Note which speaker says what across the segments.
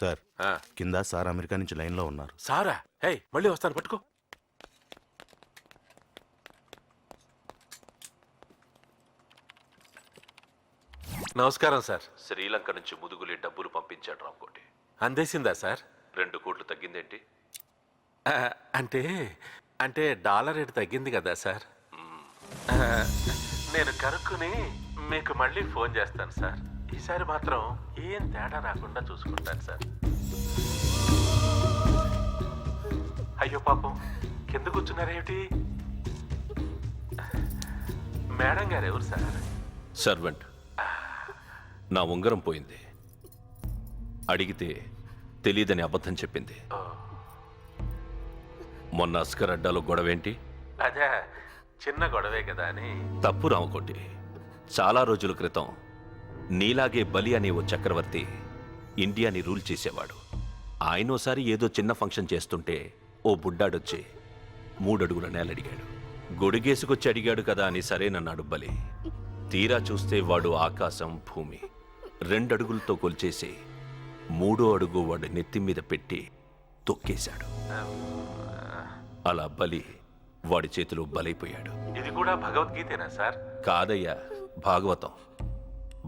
Speaker 1: Sir కింద sir America నుంచి లైన్లో ఉన్నారు.
Speaker 2: సారా? హే, మళ్ళీ వస్తాను, పట్టుకో. నమస్కారం సార్.
Speaker 3: శ్రీలంక నుంచి ముదుగులి డబ్బులు పంపించాడు రామ్కోటి.
Speaker 2: అందేసిందా సార్?
Speaker 3: 2 కోట్లు తగ్గిందేంటి?
Speaker 2: అంటే అంటే డాలర్ రేటు తగ్గింది కదా సార్. నేను కనుక్కుని మీకు మళ్ళీ ఫోన్ చేస్తాను సార్. ఈసారి మాత్రం ఏం తేడా రాకుండా చూసుకుంటాను సార్. అయ్యో పాపం, కింద కూర్చున్నారేమిటి? మేడం గారు ఎవరు సార్?
Speaker 3: సర్వెంట్. నా ఉంగరం పోయింది, అడిగితే తెలీదని అబద్ధం చెప్పింది. మొన్న అస్కర్ అడ్డాలో గొడవేంటి?
Speaker 2: అదే చిన్న గొడవే కదా అని.
Speaker 3: తప్పు రామకోటి. చాలా రోజుల క్రితం నీలాగే బలి అనే ఓ చక్రవర్తి ఇండియాని రూల్ చేసేవాడు. ఆయనోసారి ఏదో చిన్న ఫంక్షన్ చేస్తుంటే ఓ బుడ్డాడొచ్చి 3 అడుగుల నేలడిగాడు. గొడుగేసుకొచ్చి అడిగాడు కదా అని సరేనన్నాడు బలి. తీరా చూస్తే వాడు ఆకాశం భూమి 2 అడుగులతో కొల్చేసి 3వ అడుగు వాడు నెత్తి మీద పెట్టి తొక్కేశాడు. అలా బలి వాడి చేతిలో బలైపోయాడు.
Speaker 2: ఇది కూడా భగవద్గీతేనా సార్?
Speaker 3: కాదయ్యా, భాగవతం.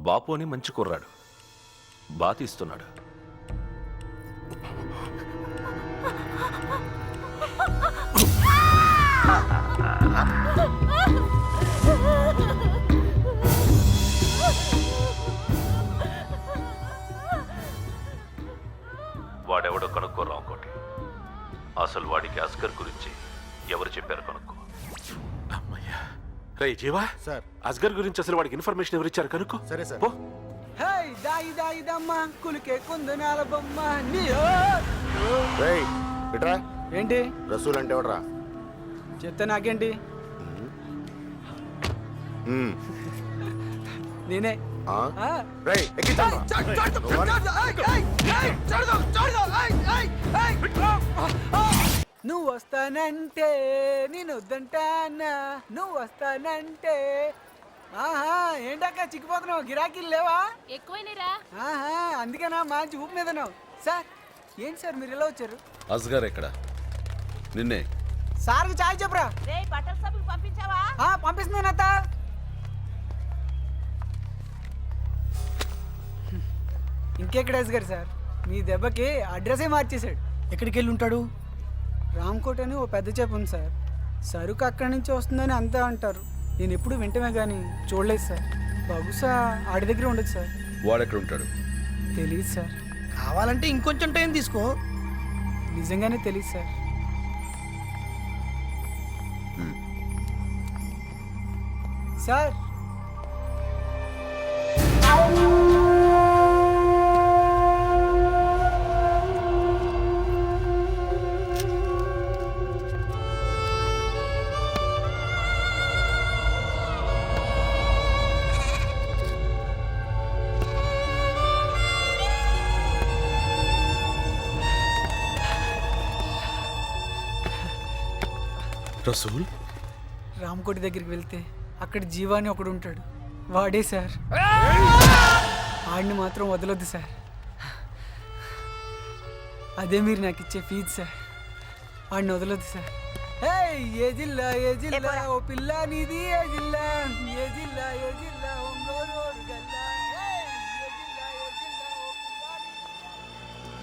Speaker 3: బాపు అని మంచి కుర్రాడు, బాతిస్తున్నాడు. వాడెవడో కనుక్కోరా ఇంకోటి. అసలు వాడికి అస్కర్ గురించి ఎవరు చెప్పారు కనుక్కో.
Speaker 2: అమ్మయ్యా. రే జీవా
Speaker 1: సార్,
Speaker 2: అస్గర్ గురించి అసలు వాడికి ఇన్ఫర్మేషన్ ఎవరు ఇచ్చారు కనుక్కో.
Speaker 1: సరే సార్.
Speaker 2: పో.
Speaker 4: దాయి దాయి దమ్మ కులికే కుందనాల బొమ్మ.
Speaker 1: ఇట్రా.
Speaker 4: ఏంటి
Speaker 1: రసూల్ అంటే ఎవడరా?
Speaker 4: చెప్తే నాకేంటి? నేనే. నువ్వు వస్తానంటే నేను వద్దంటానా, నువ్వు వస్తానంటే. ఆహా, ఏంటక్క చిక్కిపోతున్నావు? గిరాకీలు లేవా?
Speaker 5: ఎక్కువైనరా?
Speaker 4: ఆహా, అందుకేనా మంచి ఊపు మీదన్నావు. సార్ ఏంటి సార్ మీరు ఇలా వచ్చారు?
Speaker 6: అస్గర్ ఎక్కడ? నిన్నే.
Speaker 4: సార్కి చాయ్ చెప్పరా.
Speaker 5: బట్టల సబ్బులు పంపించావా?
Speaker 4: పంపిస్తున్నాను అత్త. ఇంకెక్కడ గారు సార్, మీ దెబ్బకి అడ్రస్సే మార్చేశాడు. ఎక్కడికి వెళ్ళి ఉంటాడు? రామ్కోట్ అని ఓ పెద్ద చేప ఉంది సార్. సరుకు అక్కడి నుంచి వస్తుందని అంతా అంటారు. నేను ఎప్పుడు వింటమే కానీ చూడలేదు సార్. బహుశా ఆడి దగ్గర ఉండదు సార్.
Speaker 6: వాడెక్కడ ఉంటాడు?
Speaker 4: తెలియదు సార్.
Speaker 7: కావాలంటే ఇంకొంచెం టైం తీసుకో.
Speaker 4: నిజంగానే తెలియదు సార్. సార్
Speaker 6: రసూల్?
Speaker 4: రామ్కోటి దగ్గరికి వెళ్తే అక్కడ జీవాని ఒకడు ఉంటాడు. వాడే సార్. ఆడిని మాత్రం వదలొద్దు సార్. అదే మీరు నాకు ఇచ్చే ఫీజు సార్. ఆడిని వదలొద్దు సార్. ఏ జిల్లా ఓ పిల్ల నీది, ఏ జిల్లా